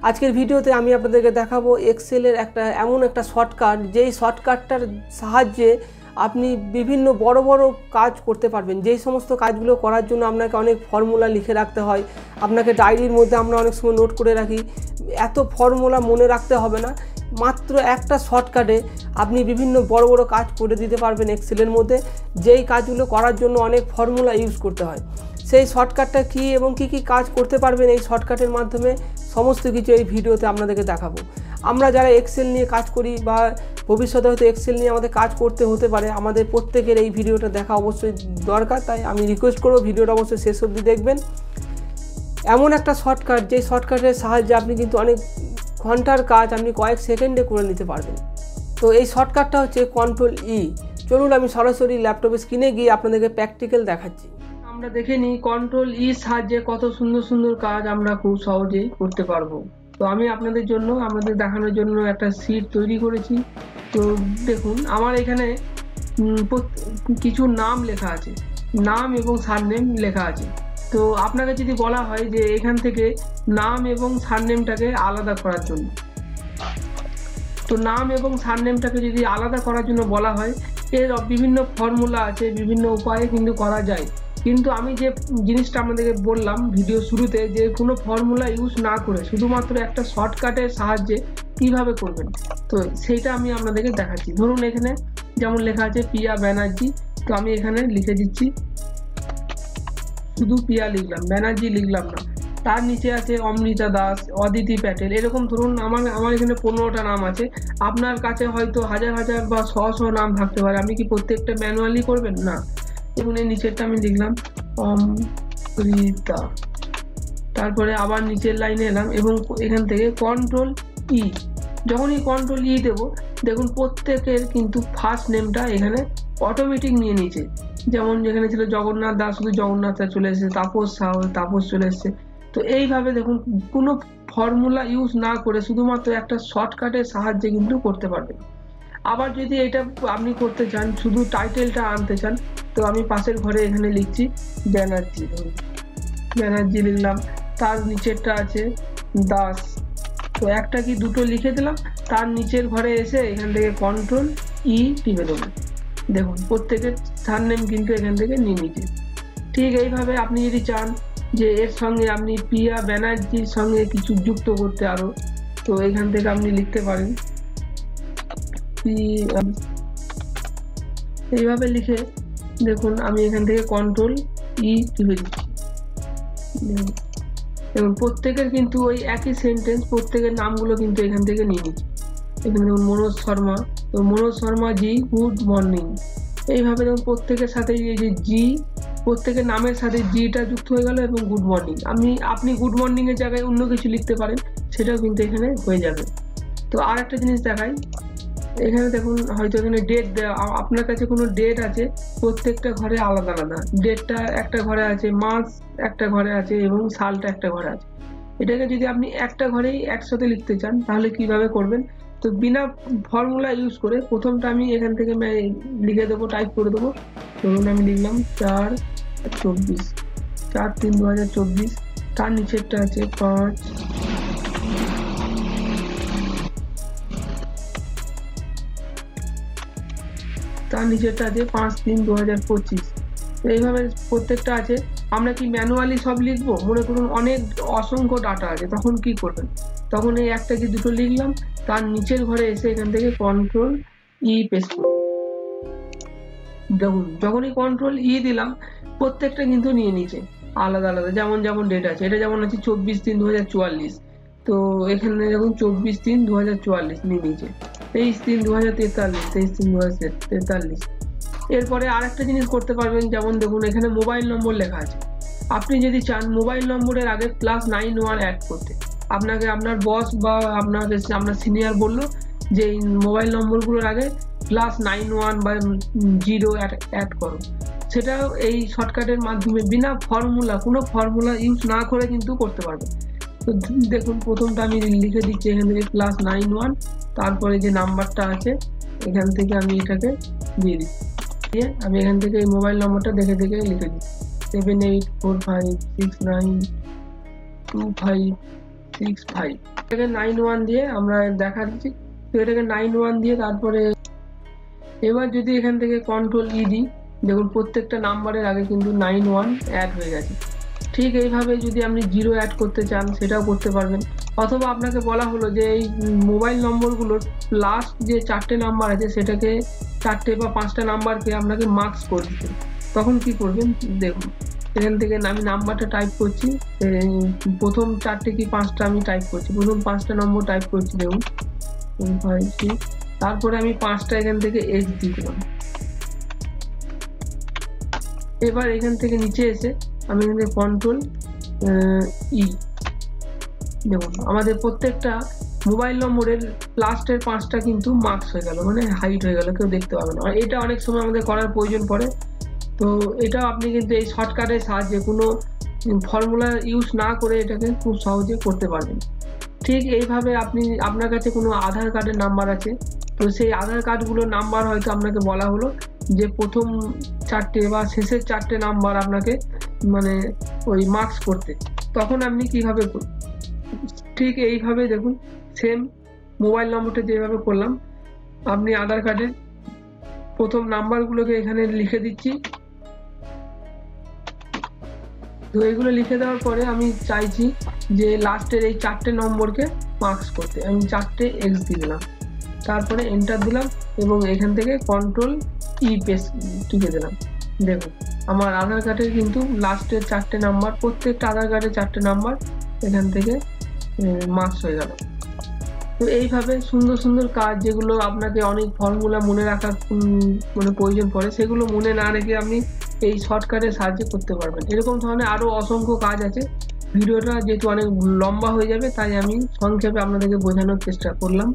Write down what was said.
আজকের ভিডিওতে আমি আপনাদেরকে দেখাবো এক্সেলের এমন একটা শর্টকাট, যেই শর্টকাটটার সাহায্যে আপনি বিভিন্ন বড় বড় কাজ করতে পারবেন। যেই সমস্ত কাজগুলো করার জন্য আপনাকে অনেক ফর্মুলা লিখে রাখতে হয়, আপনাকে ডায়েরির মধ্যে আমরা অনেক সময় নোট করে রাখি, এত ফর্মুলা মনে রাখতে হবে না। মাত্র একটা শর্টকাটে আপনি বিভিন্ন বড় বড় কাজ করে দিতে পারবেন এক্সেলের মধ্যে, যেই কাজগুলো করার জন্য অনেক ফর্মুলা ইউজ করতে হয়। সেই শর্টকাটটা কী এবং কী কী কাজ করতে পারবেন এই শর্টকাটের মাধ্যমে, সমস্ত কিছু এই ভিডিওতে আপনাদেরকে দেখাবো। আমরা যারা এক্সেল নিয়ে কাজ করি বা ভবিষ্যতে হয়তো এক্সেল নিয়ে আমাদের কাজ করতে হতে পারে, আমাদের প্রত্যেকের এই ভিডিওটা দেখা অবশ্যই দরকার। তাই আমি রিকোয়েস্ট করব ভিডিওটা অবশ্যই শেষ অবধি দেখবেন। এমন একটা শর্টকাট, যেই শর্টকাটের সাহায্যে আপনি কিন্তু অনেক ঘন্টার কাজ আপনি কয়েক সেকেন্ডে করে নিতে পারবেন। তো এই শর্টকাটটা হচ্ছে কন্ট্রোল ই। চলুন আমি সরাসরি ল্যাপটপে স্ক্রিনে গিয়ে আপনাদেরকে প্র্যাকটিক্যাল দেখাচ্ছি। আমরা দেখে নিই কন্ট্রোল ই সাহায্যে কত সুন্দর সুন্দর কাজ আমরা খুব সহজেই করতে পারবো। তো আমি আপনাদের জন্য, আমাদের দেখানোর জন্য একটা শীট তৈরি করেছি। তো দেখুন, আমার এখানে কিছু নাম লেখা আছে, নাম এবং সারনেম লেখা আছে। তো আপনাকে যদি বলা হয় যে এখান থেকে নাম এবং সারনেমটাকে আলাদা করার জন্য, তো নাম এবং সারনেমটাকে যদি আলাদা করার জন্য বলা হয়, এর বিভিন্ন ফর্মুলা আছে, বিভিন্ন উপায়ে কিন্তু করা যায়। কিন্তু আমি যে জিনিসটা আপনাদেরকে বললাম ভিডিও শুরুতে, যে কোনো ফর্মুলা ইউজ না করে শুধুমাত্র একটা শর্টকাটের সাহায্যে কিভাবে করবেন, তো সেইটা আমি আপনাদেরকে দেখাচ্ছি। ধরুন এখানে যেমন লেখা আছে পিয়া ব্যানার্জি, তো আমি এখানে লিখে দিচ্ছি, শুধু পিয়া লিখলাম, ব্যানার্জি লিখলাম না। তার নিচে আছে অমৃতা দাস, অদিতি প্যাটেল, এরকম ধরুন আমার এখানে 15টা নাম আছে। আপনার কাছে হয়তো হাজার হাজার বা শো নাম থাকতে পারে। আপনি কি প্রত্যেকটা ম্যানুয়ালি করবেন? না। এবং এই নিচেরটা আমি লিখলাম অমৃতা, তারপরে আবার নিচের লাইনে এলাম এবং এখান থেকে কন্ট্রোল ই। যখনই কন্ট্রোল ই দেবো, দেখুন প্রত্যেকের কিন্তু ফার্স্ট নেমটা এখানে অটোমেটিক নিয়ে নিচ্ছে। যেমন যেখানে ছিল জগন্নাথ দাস, শুধু জগন্নাথ চলে এসেছে, তাপস সাউ, তাপস চলে এসেছে। তো এইভাবে দেখুন কোনো ফর্মুলা ইউজ না করে শুধুমাত্র একটা শর্টকাটের সাহায্যে কিন্তু করতে পারবেন। আবার যদি এটা আপনি করতে চান, শুধু টাইটেলটা আনতে চান, তো আমি পাশের ঘরে এখানে লিখছি ব্যানার্জি, ব্যানার্জি লিখলাম। তার নিচেরটা আছে দাস, তো একটা কি দুটো লিখে দিলাম। তার নিচের ঘরে এসে এখান থেকে কন্ট্রোল ই টিপে দেবো। দেখুন প্রত্যেকের সারনেম কিন্তু এখান থেকে নিয়ে নিচ্ছে। ঠিক এইভাবে আপনি যদি চান যে এর সঙ্গে আপনি পিয়া ব্যানার্জির সঙ্গে কিছু যুক্ত করতে আরো, তো এখান থেকে আপনি লিখতে পারেন এইভাবে লিখে, দেখুন আমি এখান থেকে কন্ট্রোল ই টিপে দিচ্ছি। এবং প্রত্যেকের কিন্তু ওই একই সেন্টেন্স, প্রত্যেকের নামগুলো কিন্তু এখান থেকে নিয়ে নিচ্ছি। এখানে দেখুন মনোজ শর্মা, তো মনোজ শর্মা জি গুড মর্নিং। এইভাবে দেখুন প্রত্যেকের সাথে এই যে জি, প্রত্যেকের নামের সাথে জিটা যুক্ত হয়ে গেল এবং গুড মর্নিং। আপনি গুড মর্নিং এর জায়গায় অন্য কিছু লিখতে পারেন, সেটাও কিন্তু এখানে হয়ে যাবে। তো আর একটা জিনিস দেখাই, এখানে দেখুন হয়তো এখানে ডেট দেওয়া, আপনার কাছে কোনো ডেট আছে, প্রত্যেকটা ঘরে আলাদা আলাদা। ডেটটা একটা ঘরে আছে, মাস একটা ঘরে আছে এবং সালটা একটা ঘরে আছে। এটাকে যদি আপনি একটা ঘরেই একসাথে লিখতে চান, তাহলে কিভাবে করবেন? তো বিনা ফর্মুলা ইউজ করে প্রথমটা আমি এখান থেকে লিখে দেবো, টাইপ করে দেবো। ধরুন আমি লিখলাম 4/24, 4/3/2024। তার নিচেরটা আছে 5, তার নিচেরটা আছে 5/3/2025। এইভাবে প্রত্যেকটা আছে। আমরা কি ম্যানুয়ালি সব লিখবো? মনে করুন অনেক অসংখ্য ডাটা আছে, তখন কি করবেন? তখন এই একটা কি দুটো লিখলাম, তার নিচের ঘরে এসে এখান থেকে কন্ট্রোল ই পেস্ট করব। দেখুন যখনই কন্ট্রোল ই দিলাম, প্রত্যেকটা কিন্তু নিয়ে নিচে আলাদা আলাদা, যেমন যেমন ডেট আছে। এটা যেমন আছে 24/3/2044, তো এখানে দেখুন 24/3/2044 নিয়ে নিচে। 23/3/2043, 23/3/2043। এরপরে আর একটা জিনিস করতে পারবেন, যেমন দেখুন এখানে মোবাইল নম্বর লেখা আছে। আপনি যদি চান মোবাইল নম্বরের আগে +91 অ্যাড করতে, আপনাকে আপনার বস বা আপনার সিনিয়র বললো যে এই মোবাইল নম্বরগুলোর আগে +91 বা 0 অ্যাড করো, সেটাও এই শর্টকাটের মাধ্যমে বিনা ফর্মুলা, কোনো ফর্মুলা ইউজ না করে কিন্তু করতে পারবেন। তো দেখুন প্রথমটা আমি লিখে দিচ্ছি এখান থেকে +91, তারপরে যে নাম্বারটা আছে এখান থেকে আমি এটাকে দিয়ে দিচ্ছি। আমি এখান থেকে এই মোবাইল নম্বরটা দেখে দেখে লিখে দিচ্ছি 78456925 65 এটাকে 91 দিয়ে আমরা দেখা দিচ্ছি। তো এটাকে 91 দিয়ে তারপরে এবার যদি এখান থেকে কন্ট্রোল ই দিই, দেখুন প্রত্যেকটা নাম্বারের আগে কিন্তু 91 অ্যাড হয়ে গেছে। ঠিক এইভাবে যদি আপনি 0 অ্যাড করতে চান সেটাও করতে পারবেন, অথবা আপনাকে বলা হলো যে এই মোবাইল নম্বরগুলোর লাস্ট যে 4টে নাম্বার আছে সেটাকে 4টে বা 5টা নাম্বারকে আপনাকে মার্কস করে দিতে, তখন কি করবেন দেখুন। এখান থেকে আমি নাম্বারটা টাইপ করছি, প্রথম 4টে কি 5টা আমি টাইপ করছি, প্রথম 5টা নম্বর টাইপ করছি দেখুন, তারপরে আমি 5টা এখান থেকে এক্স দিয়ে দিলাম। এবার এখান থেকে নিচে এসে আমি এখান থেকে কন্ট্রোল ই, দেখুন আমাদের প্রত্যেকটা মোবাইল নম্বরের লাস্টের 5টা কিন্তু মার্কস হয়ে গেল, মানে হাইট হয়ে গেল, কেউ দেখতে পাবে না। এটা অনেক সময় আমাদের করার প্রয়োজন পড়ে, তো এটাও আপনি কিন্তু এই শর্টকাটের সাহায্যে কোনো ফর্মুলা ইউজ না করে এটাকে খুব সহজে করতে পারবেন। ঠিক এইভাবে আপনি আপনার কাছে কোনো আধার কার্ডের নাম্বার আছে, তো সেই আধার কার্ডগুলোর নাম্বার হয়তো আপনাকে বলা হলো যে প্রথম 4টে বা শেষের 4টে নাম্বার আপনাকে মানে ওই মার্কস করতে, তখন আপনি কিভাবে করবেন, ঠিক এইভাবে দেখুন সেম মোবাইল নম্বরটা যেভাবে করলাম, আপনি আধার কার্ডের প্রথম নাম্বারগুলোকে এখানে লিখে দিচ্ছি। তো এগুলো লিখে দেওয়ার পরে আমি চাইছি যে লাস্টের এই 4টে নম্বরকে মার্কস করতে, আমি 4টে এক্স দিয়ে দিলাম, তারপরে এন্টার দিলাম এবং এখান থেকে কন্ট্রোল ই পেস্ট টিপে দিলাম। দেখুন আমার আধার কার্ডের কিন্তু লাস্টের 4টে নাম্বার, প্রত্যেকটা আধার কার্ডের 4টে নাম্বার এখান থেকে মার্কস হয়ে গেল। তো এইভাবে সুন্দর সুন্দর কাজ, যেগুলো আপনাকে অনেক ফর্মুলা মনে রাখার মানে প্রয়োজন পড়ে, সেগুলো মনে না রেখে আপনি এই শর্টকাটের সাহায্যে করতে পারবেন। এরকম ধরনের আরও অসংখ্য কাজ আছে। ভিডিওটা যেহেতু অনেক লম্বা হয়ে যাবে তাই আমি সংক্ষেপে আপনাদেরকে বোঝানোর চেষ্টা করলাম।